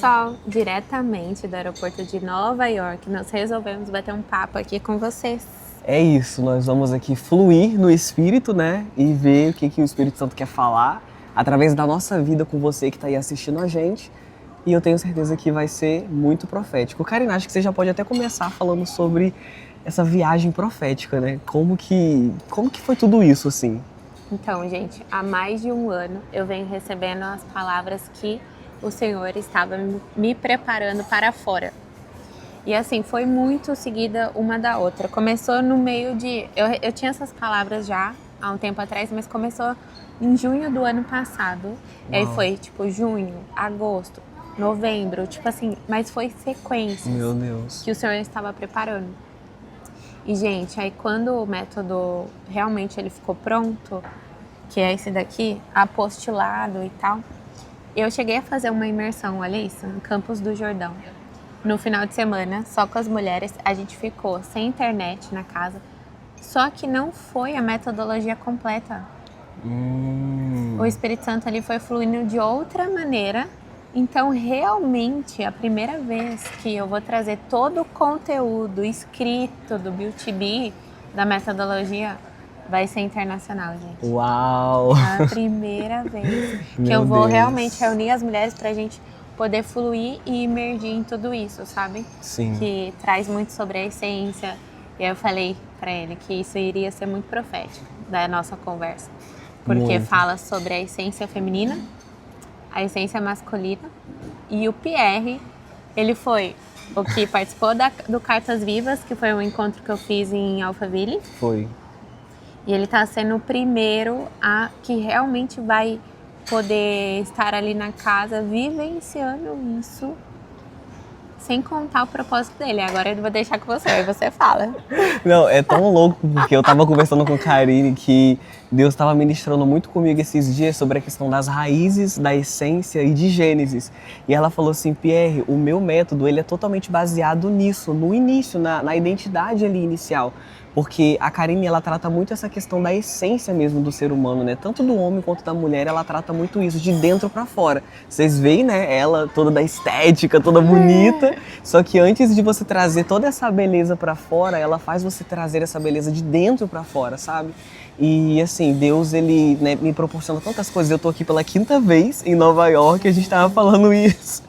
Pessoal, diretamente do aeroporto de Nova York, nós resolvemos bater um papo aqui com vocês. É isso, nós vamos aqui fluir no Espírito, né? E ver o que o Espírito Santo quer falar através da nossa vida com você que está aí assistindo a gente. E eu tenho certeza que vai ser muito profético. Karina, acho que você já pode até começar falando sobre essa viagem profética, né? Como que foi tudo isso, assim? Então, gente, há mais de um ano eu venho recebendo as palavras que o Senhor estava me preparando para fora. E assim, foi muito seguida uma da outra. Começou no meio de... Eu tinha essas palavras já há um tempo atrás, mas começou em junho do ano passado. E aí foi tipo junho, agosto, novembro, tipo assim, mas foi sequências. Meu Deus. Que o Senhor estava preparando. E, gente, aí quando o método realmente ele ficou pronto, que é esse daqui, apostilado e tal, eu cheguei a fazer uma imersão, olha isso, em Campos do Jordão. No final de semana, só com as mulheres, a gente ficou sem internet na casa, só que não foi a metodologia completa. O Espírito Santo ali foi fluindo de outra maneira. Então, realmente, a primeira vez que eu vou trazer todo o conteúdo escrito do Beauty Bee, da metodologia, vai ser internacional, gente. Uau! A primeira vez que Meu eu vou Deus. realmente reunir as mulheres pra gente poder fluir e imergir em tudo isso, sabe? Sim. Que traz muito sobre a essência. E aí eu falei pra ele que isso iria ser muito profético da nossa conversa. Porque Muito. fala sobre a essência feminina, a essência masculina. E o Pierre, ele foi o que participou do Cartas Vivas, que foi um encontro que eu fiz em Alphaville. Foi. E ele tá sendo o primeiro que realmente vai poder estar ali na casa vivenciando isso, sem contar o propósito dele. Agora eu vou deixar com você, aí você fala. Não, é tão louco, porque eu tava conversando com a Karine que Deus estava ministrando muito comigo esses dias sobre a questão das raízes, da essência e de Gênesis. E ela falou assim, Pierre, o meu método ele é totalmente baseado nisso, no início, na identidade ali inicial. Porque a Karine, ela trata muito essa questão da essência mesmo do ser humano, né? Tanto do homem quanto da mulher, ela trata muito isso, de dentro pra fora. Vocês veem, né? Ela toda da estética, toda bonita. Só que antes de você trazer toda essa beleza pra fora, ela faz você trazer essa beleza de dentro pra fora, sabe? E assim, Deus, ele, né, me proporciona tantas coisas. Eu tô aqui pela 5ª vez em Nova York, a gente tava falando isso.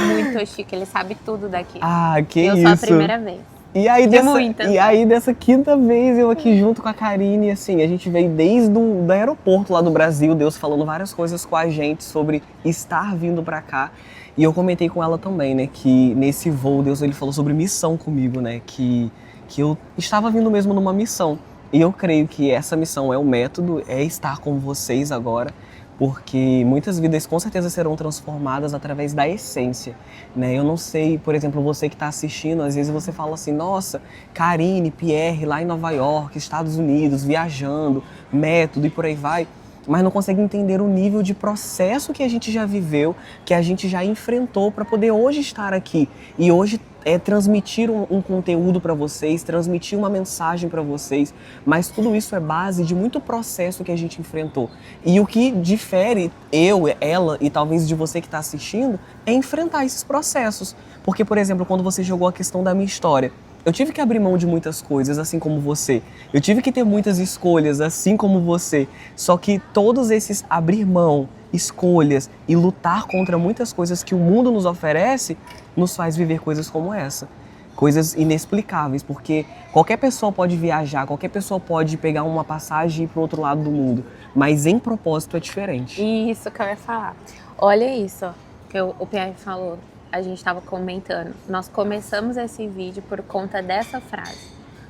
Muito chique, ele sabe tudo daqui. Ah, que eu isso. sou a primeira vez. E aí, muitas. dessa 5ª vez eu aqui junto com a Karine, assim, a gente veio desde do aeroporto lá do Brasil, Deus falando várias coisas com a gente sobre estar vindo pra cá. E eu comentei com ela também, né, que nesse voo Deus ele falou sobre missão comigo, né, que eu estava vindo mesmo numa missão. E eu creio que essa missão é o método, é estar com vocês agora, porque muitas vidas com certeza serão transformadas através da essência, né? Eu não sei, por exemplo, você que está assistindo, às vezes você fala assim, nossa, Karine, Pierre, lá em Nova York, Estados Unidos, viajando, método e por aí vai, mas não consegue entender o nível de processo que a gente já viveu, que a gente já enfrentou para poder hoje estar aqui e hoje transmitir um conteúdo para vocês, transmitir uma mensagem para vocês, mas tudo isso é base de muito processo que a gente enfrentou. E o que difere eu, ela e talvez de você que está assistindo é enfrentar esses processos. Porque, por exemplo, quando você jogou a questão da minha história, eu tive que abrir mão de muitas coisas, assim como você. Eu tive que ter muitas escolhas, assim como você. Só que todos esses abrir mão, escolhas e lutar contra muitas coisas que o mundo nos oferece, nos faz viver coisas como essa. Coisas inexplicáveis, porque qualquer pessoa pode viajar, qualquer pessoa pode pegar uma passagem e ir para o outro lado do mundo. Mas em propósito é diferente. Isso que eu ia falar. Olha isso que o Pierre falou. A gente estava comentando. Nós começamos esse vídeo por conta dessa frase.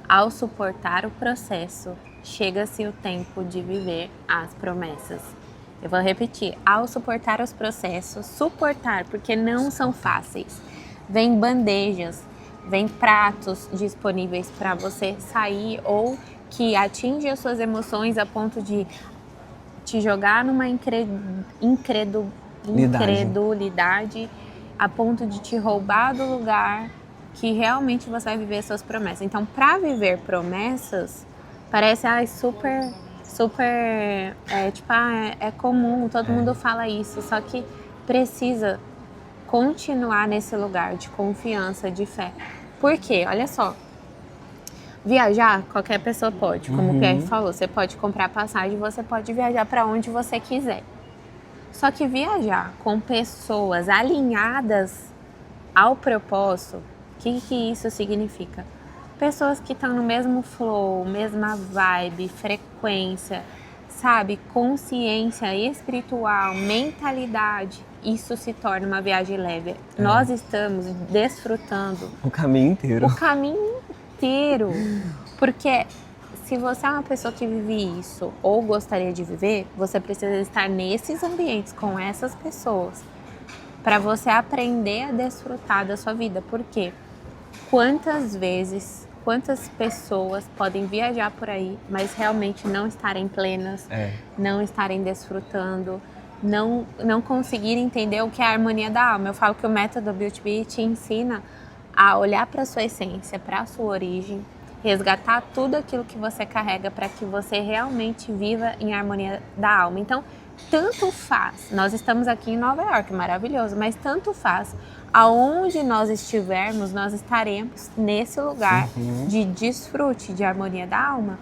Ao suportar o processo, chega-se o tempo de viver as promessas. Eu vou repetir. Ao suportar os processos, suportar, porque não são fáceis. Vem bandejas, vem pratos disponíveis para você sair ou que atinge as suas emoções a ponto de te jogar numa incredulidade a ponto de te roubar do lugar que realmente você vai viver suas promessas. Então, para viver promessas, parece super é comum, todo mundo fala isso, só que precisa continuar nesse lugar de confiança, de fé. Por quê? Olha só. Viajar, qualquer pessoa pode. Como o Pierre falou, você pode comprar passagem, você pode viajar para onde você quiser. Só que viajar com pessoas alinhadas ao propósito, o que isso significa? Pessoas que estão no mesmo flow, mesma vibe, frequência, sabe? Consciência espiritual, mentalidade. Isso se torna uma viagem leve. Nós estamos desfrutando O caminho inteiro. o caminho inteiro. Porque se você é uma pessoa que vive isso ou gostaria de viver, você precisa estar nesses ambientes com essas pessoas para você aprender a desfrutar da sua vida. Por quê? Quantas vezes, quantas pessoas podem viajar por aí, mas realmente não estarem plenas, não estarem desfrutando, não conseguir entender o que é a harmonia da alma. Eu falo que o método Beauty Bee te ensina a olhar para a sua essência, para a sua origem, resgatar tudo aquilo que você carrega para que você realmente viva em harmonia da alma. Então, tanto faz, nós estamos aqui em Nova York, maravilhoso, mas tanto faz, aonde nós estivermos, nós estaremos nesse lugar de desfrute, de harmonia da alma.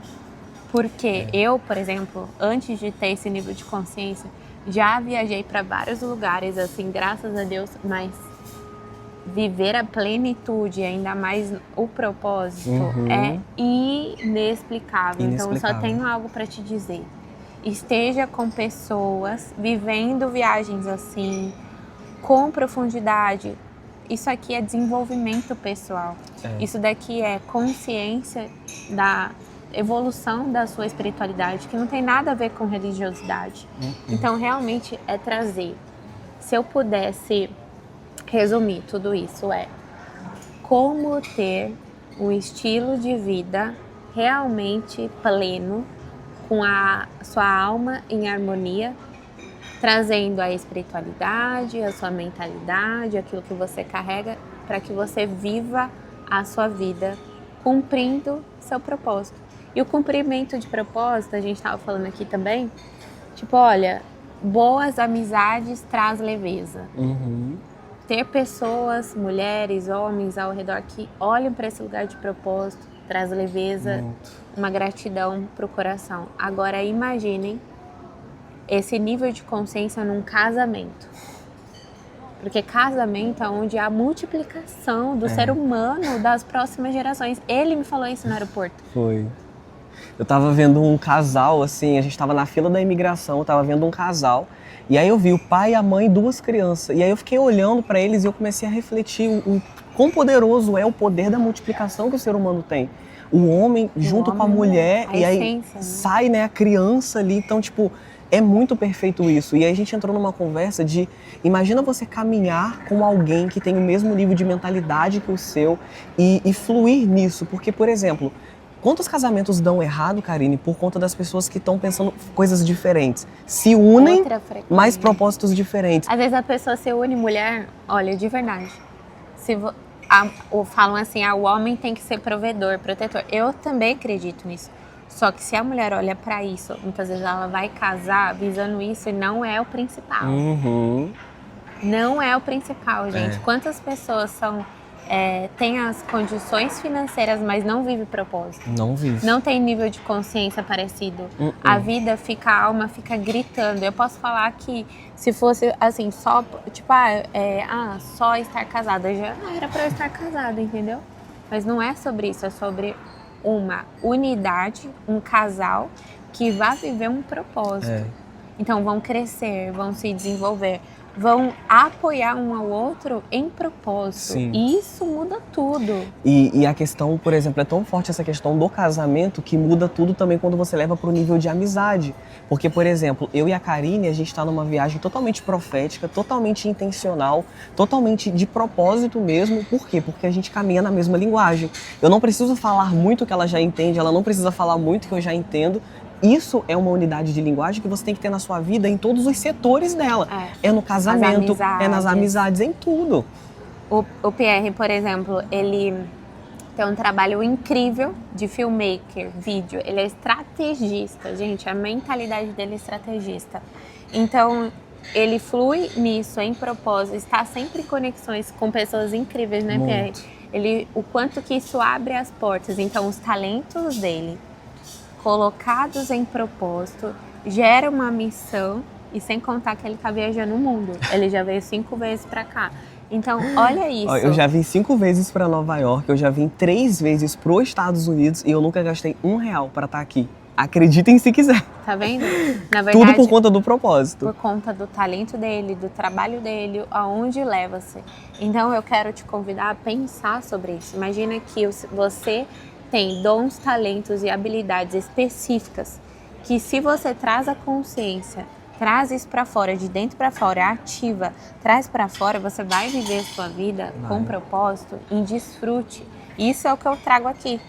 Porque eu, por exemplo, antes de ter esse nível de consciência, já viajei para vários lugares, assim, graças a Deus, mas viver a plenitude, ainda mais o propósito, é inexplicável. Então, eu só tenho algo para te dizer. Esteja com pessoas, vivendo viagens assim, com profundidade. Isso aqui é desenvolvimento pessoal. Isso daqui é consciência da evolução da sua espiritualidade, que não tem nada a ver com religiosidade. Então, realmente, é trazer. Se eu pudesse resumir tudo isso, é como ter um estilo de vida realmente pleno, com a sua alma em harmonia, trazendo a espiritualidade, a sua mentalidade, aquilo que você carrega, para que você viva a sua vida cumprindo seu propósito. E o cumprimento de propósito, a gente estava falando aqui também, tipo, olha, boas amizades traz leveza. Ter pessoas, mulheres, homens ao redor que olham para esse lugar de propósito, traz leveza, uma gratidão para o coração. Agora imaginem esse nível de consciência num casamento. Porque casamento é onde há a multiplicação do ser humano das próximas gerações. Ele me falou isso no aeroporto. Foi. Eu tava vendo um casal, assim, a gente tava na fila da imigração, eu tava vendo um casal, e aí eu vi o pai, a mãe e 2 crianças. E aí eu fiquei olhando para eles e eu comecei a refletir o quão poderoso é o poder da multiplicação que o ser humano tem. O homem junto com a mulher, e aí essência, né? sai, né, a criança ali. Então, tipo, é muito perfeito isso. E aí a gente entrou numa conversa de, imagina você caminhar com alguém que tem o mesmo nível de mentalidade que o seu e fluir nisso. Porque, por exemplo, quantos casamentos dão errado, Karine, por conta das pessoas que estão pensando coisas diferentes? Se unem, mas propósitos diferentes. Às vezes a pessoa se une, mulher, olha, de verdade. Falam assim, o homem tem que ser provedor, protetor. Eu também acredito nisso. Só que se a mulher olha pra isso, muitas vezes ela vai casar visando isso e não é o principal. Não é o principal, gente. Quantas pessoas têm as condições financeiras, mas não vive propósito? Não vive. Não tem nível de consciência parecido. A vida fica, a alma fica gritando. Eu posso falar que se fosse assim, só, tipo, só estar casada, já era pra eu estar casada, entendeu? Mas não é sobre isso, é sobre uma unidade, um casal que vai viver um propósito. Então vão crescer, vão se desenvolver, vão apoiar um ao outro em propósito. Sim. E isso muda tudo. E a questão, por exemplo, é tão forte essa questão do casamento que muda tudo também quando você leva para o nível de amizade. Porque, por exemplo, eu e a Karine, a gente está numa viagem totalmente profética, totalmente intencional, totalmente de propósito mesmo. Por quê? Porque a gente caminha na mesma linguagem. Eu não preciso falar muito que ela já entende, ela não precisa falar muito que eu já entendo. Isso é uma unidade de linguagem que você tem que ter na sua vida em todos os setores dela. É no casamento, é nas amizades, em tudo. O Pierre, por exemplo, ele tem um trabalho incrível de filmmaker, vídeo. Ele é estrategista, gente. A mentalidade dele é estrategista. Então, ele flui nisso, em propósito, está sempre em conexões com pessoas incríveis, né, Pierre? O quanto que isso abre as portas. Então, os talentos dele, colocados em propósito, gera uma missão, e sem contar que ele tá viajando o mundo. Ele já veio 5 vezes para cá. Então, olha isso. Eu já vim 5 vezes para Nova York, eu já vim 3 vezes para os Estados Unidos e eu nunca gastei R$1 para estar aqui. Acreditem se quiser. Tá vendo? Na verdade, tudo por conta do propósito. Por conta do talento dele, do trabalho dele, aonde leva-se. Então eu quero te convidar a pensar sobre isso. Imagina que você tem dons, talentos e habilidades específicas que, se você traz a consciência, traz isso para fora, de dentro para fora, ativa, traz para fora, você vai viver a sua vida com propósito, em desfrute. Isso é o que eu trago aqui.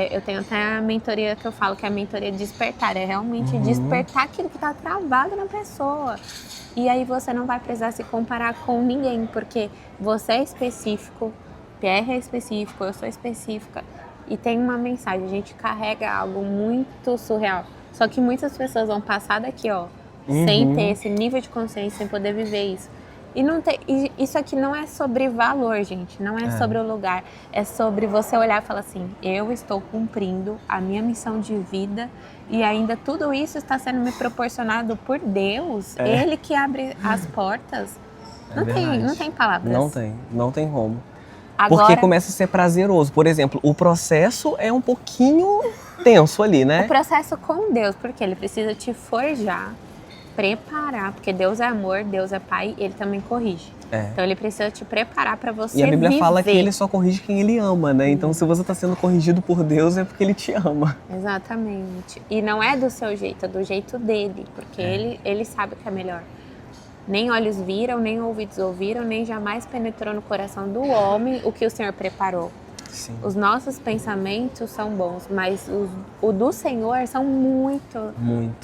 Eu tenho até a mentoria que eu falo que é a mentoria despertar, é realmente despertar aquilo que está travado na pessoa. E aí você não vai precisar se comparar com ninguém, porque você é específico, Pierre é específico, eu sou específica. E tem uma mensagem, a gente carrega algo muito surreal. Só que muitas pessoas vão passar daqui, sem ter esse nível de consciência, sem poder viver isso. E isso aqui não é sobre valor, gente, não é sobre o lugar, é sobre você olhar e falar assim, eu estou cumprindo a minha missão de vida e ainda tudo isso está sendo me proporcionado por Deus, Ele que abre as portas. Não tem palavras. Não tem como. Agora, porque começa a ser prazeroso. Por exemplo, o processo é um pouquinho tenso ali, né? O processo com Deus, porque Ele precisa te forjar, preparar, porque Deus é amor, Deus é Pai, Ele também corrige. Então Ele precisa te preparar para você viver. E a Bíblia fala que Ele só corrige quem Ele ama, né? Então se você está sendo corrigido por Deus é porque Ele te ama. Exatamente. E não é do seu jeito, é do jeito dele, porque ele sabe o que é melhor. Nem olhos viram, nem ouvidos ouviram, nem jamais penetrou no coração do homem o que o Senhor preparou. Sim. Os nossos pensamentos são bons, mas o do Senhor são muito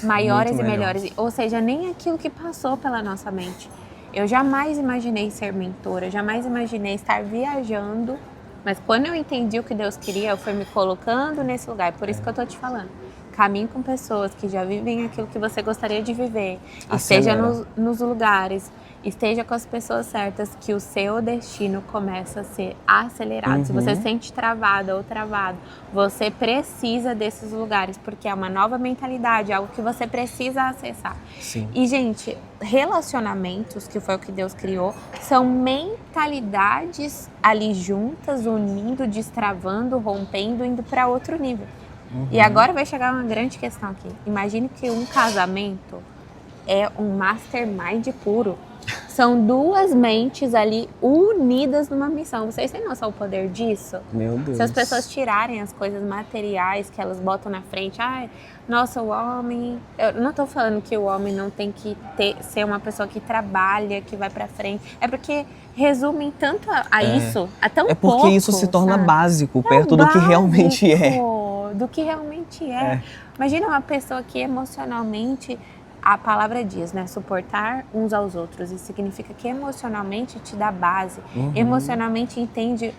maiores e melhores. Ou seja, nem aquilo que passou pela nossa mente. Eu jamais imaginei ser mentora, jamais imaginei estar viajando, mas quando eu entendi o que Deus queria, eu fui me colocando nesse lugar. Por isso que eu tô te falando. Caminhe com pessoas que já vivem aquilo que você gostaria de viver. Esteja nos lugares, esteja com as pessoas certas, que o seu destino começa a ser acelerado. Se você se sente travada ou travado, você precisa desses lugares, porque é uma nova mentalidade, algo que você precisa acessar. Sim. E, gente, relacionamentos, que foi o que Deus criou, são mentalidades ali juntas, unindo, destravando, rompendo, indo para outro nível. E agora vai chegar uma grande questão aqui. Imagine que um casamento é um mastermind puro. São duas mentes ali unidas numa missão. Vocês têm noção do poder disso? Meu Deus. Se as pessoas tirarem as coisas materiais que elas botam na frente, nossa, o homem... Eu não tô falando que o homem não tem que ser uma pessoa que trabalha, que vai pra frente. É porque resumem tanto a isso, a tão pouco. É porque isso se torna básico, perto do que realmente é. Do que realmente é. Imagina uma pessoa que emocionalmente... A palavra diz, né? Suportar uns aos outros. Isso significa que emocionalmente te dá base. Emocionalmente entende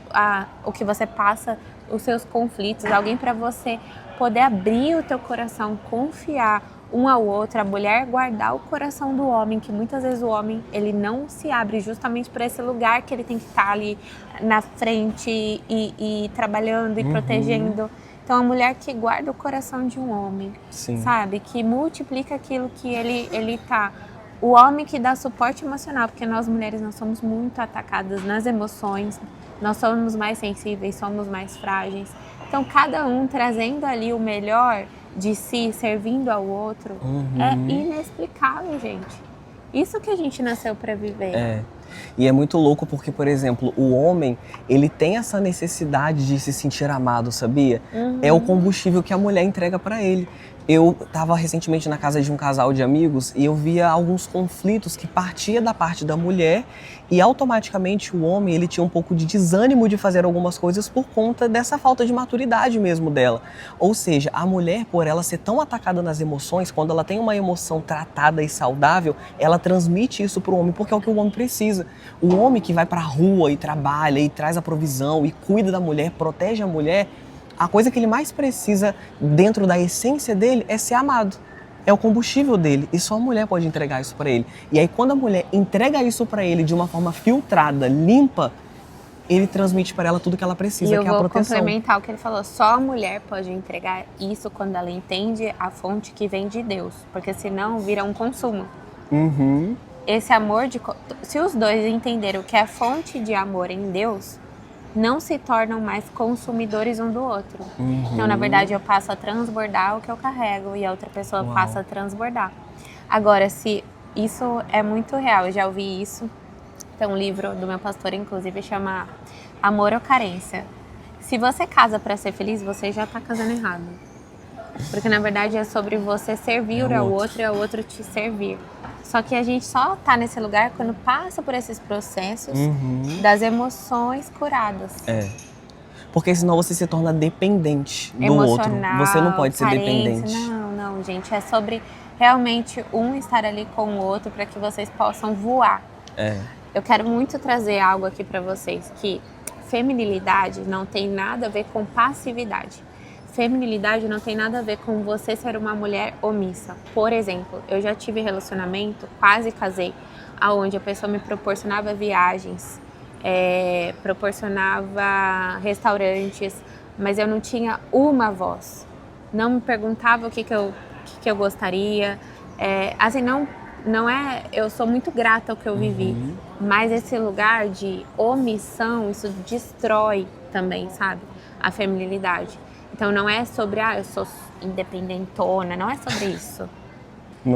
o que você passa, os seus conflitos. Alguém para você poder abrir o teu coração, confiar um ao outro. A mulher guardar o coração do homem, que muitas vezes o homem ele não se abre justamente para esse lugar que ele tem que estar ali na frente e trabalhando e protegendo. Então, a mulher que guarda o coração de um homem, sabe? Que multiplica aquilo que ele tá. O homem que dá suporte emocional, porque nós mulheres nós somos muito atacadas nas emoções, nós somos mais sensíveis, somos mais frágeis. Então, cada um trazendo ali o melhor de si, servindo ao outro, é inexplicável, gente. Isso que a gente nasceu para viver. E é muito louco porque, por exemplo, o homem, ele tem essa necessidade de se sentir amado, sabia? É o combustível que a mulher entrega para ele. Eu estava recentemente na casa de um casal de amigos e eu via alguns conflitos que partia da parte da mulher e automaticamente o homem ele tinha um pouco de desânimo de fazer algumas coisas por conta dessa falta de maturidade mesmo dela. Ou seja, a mulher, por ela ser tão atacada nas emoções, quando ela tem uma emoção tratada e saudável, ela transmite isso para o homem porque é o que o homem precisa. O homem que vai para a rua e trabalha e traz a provisão e cuida da mulher, protege a mulher, a coisa que ele mais precisa dentro da essência dele é ser amado. é o combustível dele e só a mulher pode entregar isso para ele. E aí quando a mulher entrega isso para ele de uma forma filtrada, limpa, ele transmite para ela tudo que ela precisa, E eu que é a vou proteção. complementar o que ele falou. Só a mulher pode entregar isso quando ela entende a fonte que vem de Deus. Porque senão vira um consumo. Uhum. Esse amor se os dois entenderam que é fonte de amor em Deus, não se tornam mais consumidores um do outro. Então, na verdade, eu passo a transbordar o que eu carrego e a outra pessoa passa a transbordar. Agora, se isso é muito real, eu já ouvi isso. Tem um livro do meu pastor, inclusive, chama Amor ou Carência. Se você casa para ser feliz, você já tá casando errado. Porque, na verdade, é sobre você servir ao outro e ao outro te servir. Só que a gente só tá nesse lugar quando passa por esses processos das emoções curadas. Porque senão você se torna dependente do Emocional, outro. Você não pode ser carência. dependente. Não, gente. É sobre realmente um estar ali com o outro para que vocês possam voar. Eu quero muito trazer algo aqui para vocês, que feminilidade não tem nada a ver com passividade. Feminilidade não tem nada a ver com você ser uma mulher omissa. Por exemplo, eu já tive relacionamento, quase casei, aonde a pessoa me proporcionava viagens, proporcionava restaurantes, mas eu não tinha uma voz. Não me perguntava o que eu gostaria. Assim, não é... Eu sou muito grata ao que eu vivi, mas esse lugar de omissão, isso destrói também, sabe? A feminilidade. Então não é sobre, eu sou independentona, não é sobre isso.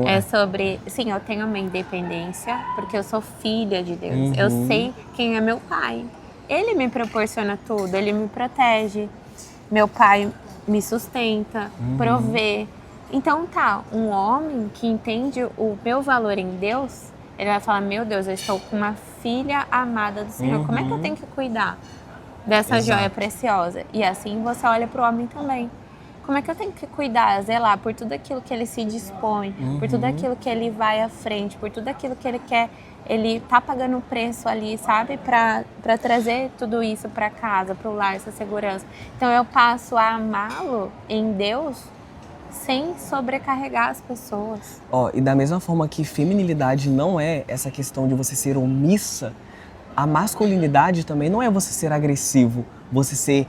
É sobre, sim, eu tenho a minha independência, porque eu sou filha de Deus. Eu sei quem é meu pai. Ele me proporciona tudo, ele me protege. Meu pai me sustenta, provê. Então tá, um homem que entende o meu valor em Deus, ele vai falar, meu Deus, eu estou com uma filha amada do Senhor. Como é que eu tenho que cuidar dessa joia preciosa? E assim você olha para o homem também. Como é que eu tenho que cuidar, zelar por tudo aquilo que ele se dispõe, por tudo aquilo que ele vai à frente, por tudo aquilo que ele quer. Ele tá pagando um preço ali, sabe? Para trazer tudo isso para casa, para o lar, essa segurança. Então eu passo a amá-lo em Deus sem sobrecarregar as pessoas. E da mesma forma que feminilidade não é essa questão de você ser omissa, a masculinidade também não é você ser agressivo, você ser,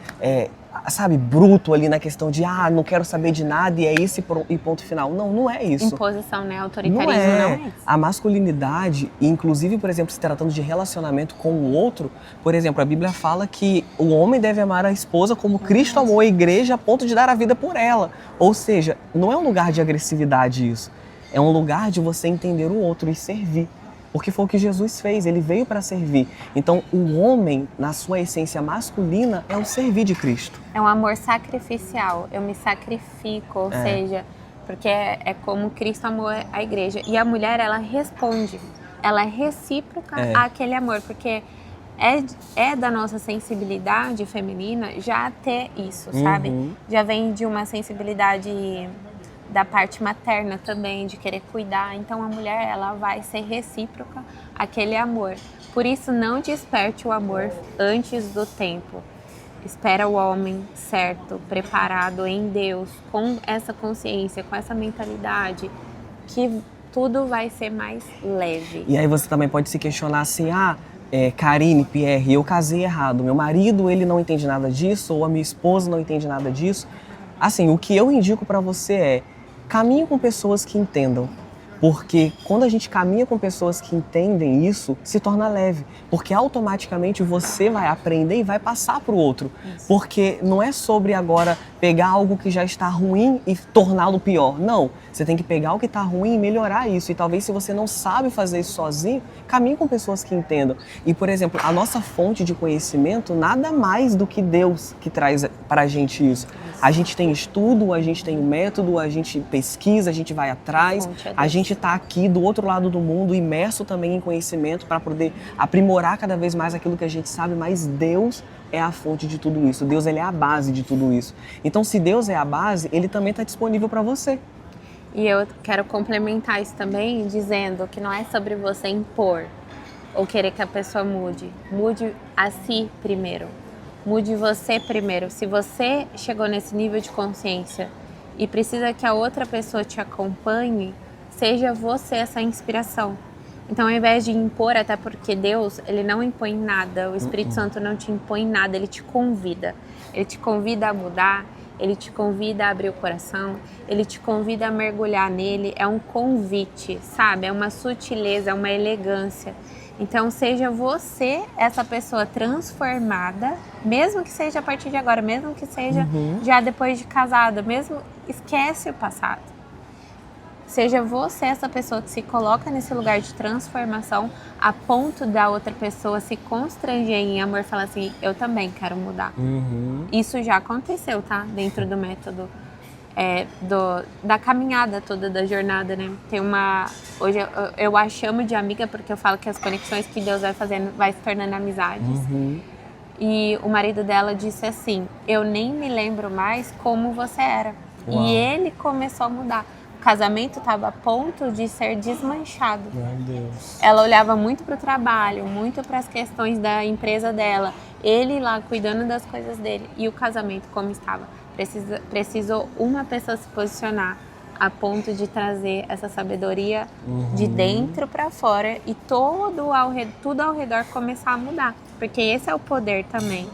bruto ali na questão de, não quero saber de nada e é isso e ponto final. Não é isso. Imposição, né? Autoritarismo não é isso. A masculinidade, inclusive, por exemplo, se tratando de relacionamento com o outro, por exemplo, a Bíblia fala que o homem deve amar a esposa como Cristo amou a igreja a ponto de dar a vida por ela. Ou seja, não é um lugar de agressividade isso. É um lugar de você entender o outro e servir. Porque foi o que Jesus fez, ele veio para servir. Então, o homem, na sua essência masculina, é o servir de Cristo. É um amor sacrificial, eu me sacrifico, ou seja, porque é como Cristo amou a igreja. E a mulher, ela responde, ela é recíproca àquele amor, porque é da nossa sensibilidade feminina já ter isso, sabe? Já vem de uma sensibilidade da parte materna também, de querer cuidar. Então a mulher, ela vai ser recíproca àquele amor. Por isso, não desperte o amor antes do tempo. Espera o homem certo, preparado em Deus, com essa consciência, com essa mentalidade, que tudo vai ser mais leve. E aí você também pode se questionar assim, Karine, Pierre, eu casei errado. Meu marido, ele não entende nada disso, ou a minha esposa não entende nada disso. Assim, o que eu indico para você é, caminhe com pessoas que entendam, porque quando a gente caminha com pessoas que entendem isso, se torna leve, porque automaticamente você vai aprender e vai passar para o outro, porque não é sobre agora pegar algo que já está ruim e torná-lo pior, não, você tem que pegar o que está ruim e melhorar isso, e talvez se você não sabe fazer isso sozinho, caminhe com pessoas que entendam. E, por exemplo, a nossa fonte de conhecimento nada mais do que Deus que traz para a gente isso. A gente tem estudo, a gente tem um método, a gente pesquisa, a gente vai atrás, a gente está aqui do outro lado do mundo, imerso também em conhecimento para poder aprimorar cada vez mais aquilo que a gente sabe, mas Deus é a fonte de tudo isso, Deus ele é a base de tudo isso. Então, se Deus é a base, Ele também está disponível para você. E eu quero complementar isso também, dizendo que não é sobre você impor ou querer que a pessoa mude. Mude a si primeiro. Mude você primeiro. Se você chegou nesse nível de consciência e precisa que a outra pessoa te acompanhe, seja você essa inspiração. Então, ao invés de impor, até porque Deus, ele não impõe nada, o Espírito Santo não te impõe nada, ele te convida. Ele te convida a mudar, ele te convida a abrir o coração, ele te convida a mergulhar nele. É um convite, sabe? É uma sutileza, é uma elegância. Então, seja você essa pessoa transformada, mesmo que seja a partir de agora, mesmo que seja já depois de casada, mesmo esquece o passado. Seja você essa pessoa que se coloca nesse lugar de transformação a ponto da outra pessoa se constranger em amor e falar assim, eu também quero mudar. Isso já aconteceu, tá? Dentro do método, da caminhada toda, da jornada, né? Tem uma... Hoje eu a chamo de amiga porque eu falo que as conexões que Deus vai fazendo vai se tornando amizades. E o marido dela disse assim, eu nem me lembro mais como você era. Uau. E ele começou a mudar. O casamento estava a ponto de ser desmanchado. Meu Deus. Ela olhava muito para o trabalho, muito para as questões da empresa dela. Ele lá cuidando das coisas dele. E o casamento como estava. Precisou uma pessoa se posicionar a ponto de trazer essa sabedoria de dentro para fora e tudo ao redor começar a mudar. Porque esse é o poder também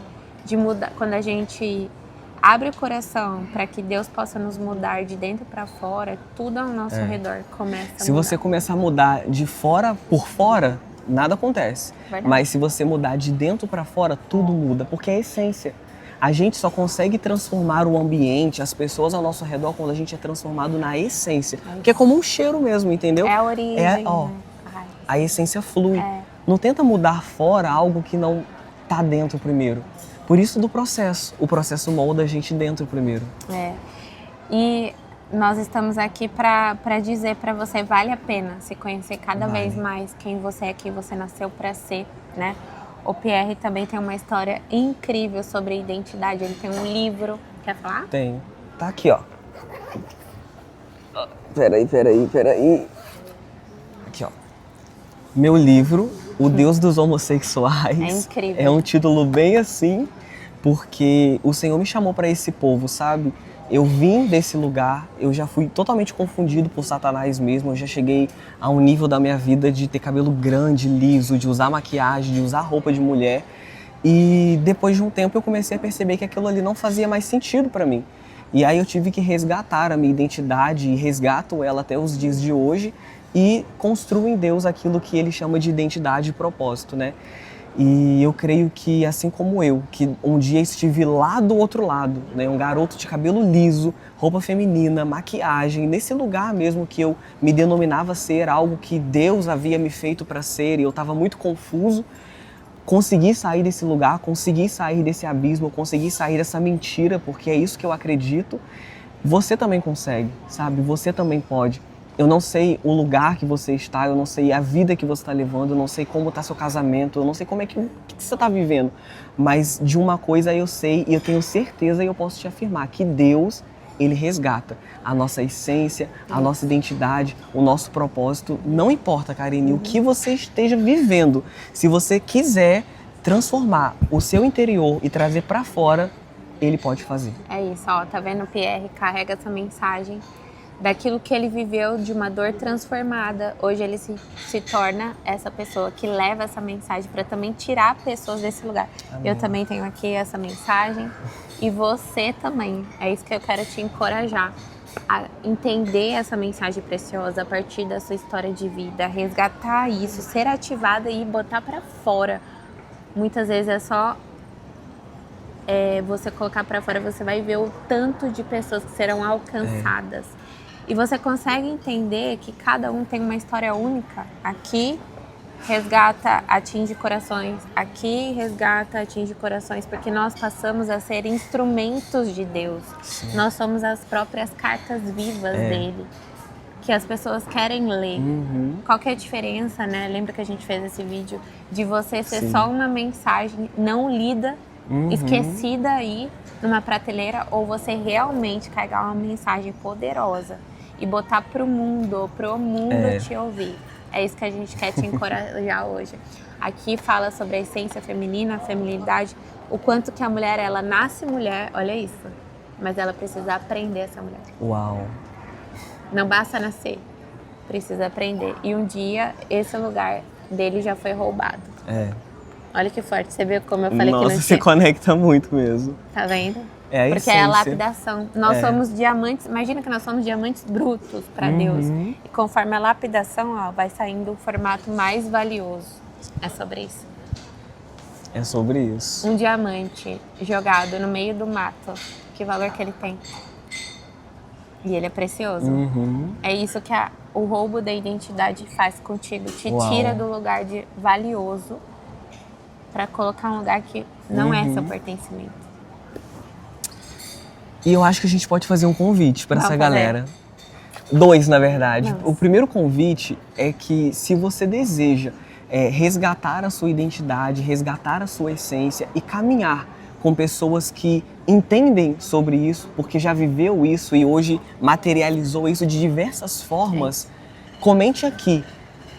de mudar. Quando a gente abre o coração para que Deus possa nos mudar de dentro para fora, tudo ao nosso redor começa a mudar. Se você começar a mudar de fora por fora, nada acontece. Verdade. Mas se você mudar de dentro para fora, tudo muda, porque é a essência. A gente só consegue transformar o ambiente, as pessoas ao nosso redor, quando a gente é transformado na essência. Que é como um cheiro mesmo, entendeu? É a origem, né? Ai, A essência flui. Não tenta mudar fora algo que não tá dentro primeiro. Por isso do processo. O processo molda a gente dentro primeiro. E nós estamos aqui para dizer para você, vale a pena se conhecer cada vez mais quem você é, quem você nasceu para ser, né? O Pierre também tem uma história incrível sobre identidade. Ele tem um livro. Quer falar? Tem. Tá aqui, ó. Peraí. Aqui, ó. Meu livro, O Deus dos Homossexuais. É incrível. É um título bem assim, porque o Senhor me chamou para esse povo, sabe? Eu vim desse lugar, eu já fui totalmente confundido por Satanás mesmo, eu já cheguei a um nível da minha vida de ter cabelo grande, liso, de usar maquiagem, de usar roupa de mulher. E depois de um tempo eu comecei a perceber que aquilo ali não fazia mais sentido para mim. E aí eu tive que resgatar a minha identidade e resgato ela até os dias de hoje e construo em Deus aquilo que ele chama de identidade e propósito, né? E eu creio que, assim como eu, que um dia estive lá do outro lado, né, um garoto de cabelo liso, roupa feminina, maquiagem, nesse lugar mesmo que eu me denominava ser algo que Deus havia me feito para ser e eu estava muito confuso, consegui sair desse lugar, consegui sair desse abismo, consegui sair dessa mentira, porque é isso que eu acredito. Você também consegue, sabe? Você também pode. Eu não sei o lugar que você está, eu não sei a vida que você está levando, eu não sei como está seu casamento, eu não sei como é que você está vivendo. Mas de uma coisa eu sei e eu tenho certeza e eu posso te afirmar que Deus, Ele resgata a nossa essência, a nossa identidade, o nosso propósito. Não importa, Karine, o que você esteja vivendo. Se você quiser transformar o seu interior e trazer para fora, Ele pode fazer. É isso, ó, tá vendo? O Pierre carrega essa mensagem daquilo que ele viveu, de uma dor transformada. Hoje ele se torna essa pessoa que leva essa mensagem para também tirar pessoas desse lugar. Amém. Eu também tenho aqui essa mensagem e você também. É isso que eu quero te encorajar a entender essa mensagem preciosa a partir da sua história de vida, resgatar isso, ser ativada e botar para fora. Muitas vezes é só você colocar para fora, você vai ver o tanto de pessoas que serão alcançadas. E você consegue entender que cada um tem uma história única. Aqui resgata, atinge corações. Aqui resgata, atinge corações. Porque nós passamos a ser instrumentos de Deus. Sim. Nós somos as próprias cartas vivas dele. Que as pessoas querem ler. Qual que é a diferença, né? Lembra que a gente fez esse vídeo? De você ser só uma mensagem não lida, esquecida aí numa prateleira. Ou você realmente carregar uma mensagem poderosa e botar pro mundo te ouvir. É isso que a gente quer te encorajar hoje. Aqui fala sobre a essência feminina, a feminilidade, o quanto que a mulher, ela nasce mulher, olha isso, mas ela precisa aprender a ser mulher. Uau. Não basta nascer, precisa aprender. E um dia, esse lugar dele já foi roubado. Olha que forte, você viu como eu falei que não tinha? Nossa, se conecta muito mesmo. Tá vendo? É a Porque essência. é a lapidação. Nós somos diamantes, imagina que nós somos diamantes brutos para Deus. E conforme a lapidação, ó, vai saindo o formato mais valioso. É sobre isso. É sobre isso. Um diamante jogado no meio do mato, que valor que ele tem? E ele é precioso. É isso que o roubo da identidade faz contigo. Te tira do lugar de valioso para colocar um lugar que não é seu pertencimento. E eu acho que a gente pode fazer um convite para essa galera. 2, na verdade. Nossa. O primeiro convite é que se você deseja resgatar a sua identidade, resgatar a sua essência e caminhar com pessoas que entendem sobre isso, porque já viveu isso e hoje materializou isso de diversas formas, comente aqui,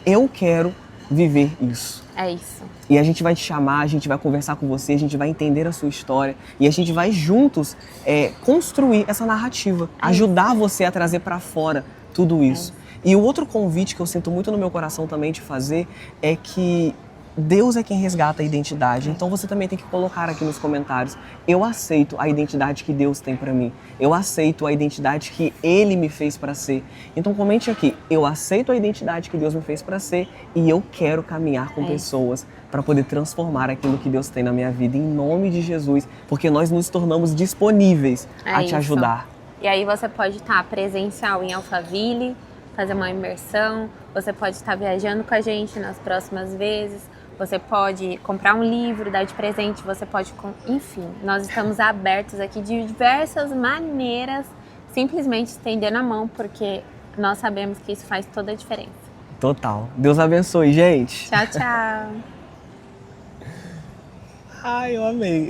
eu quero viver isso. É isso. E a gente vai te chamar, a gente vai conversar com você, a gente vai entender a sua história e a gente vai juntos construir essa narrativa, ajudar você a trazer para fora tudo isso. E o outro convite que eu sinto muito no meu coração também de fazer é que Deus é quem resgata a identidade. Então você também tem que colocar aqui nos comentários: eu aceito a identidade que Deus tem para mim. Eu aceito a identidade que Ele me fez para ser. Então comente aqui: eu aceito a identidade que Deus me fez para ser e eu quero caminhar com pessoas para poder transformar aquilo que Deus tem na minha vida, em nome de Jesus, porque nós nos tornamos disponíveis a te ajudar. E aí você pode estar presencial em Alphaville, fazer uma imersão, você pode estar viajando com a gente nas próximas vezes, você pode comprar um livro, dar de presente, você pode... Enfim, nós estamos abertos aqui de diversas maneiras, simplesmente estendendo a mão, porque nós sabemos que isso faz toda a diferença. Total. Deus abençoe, gente. Tchau, tchau. Ai, eu amei.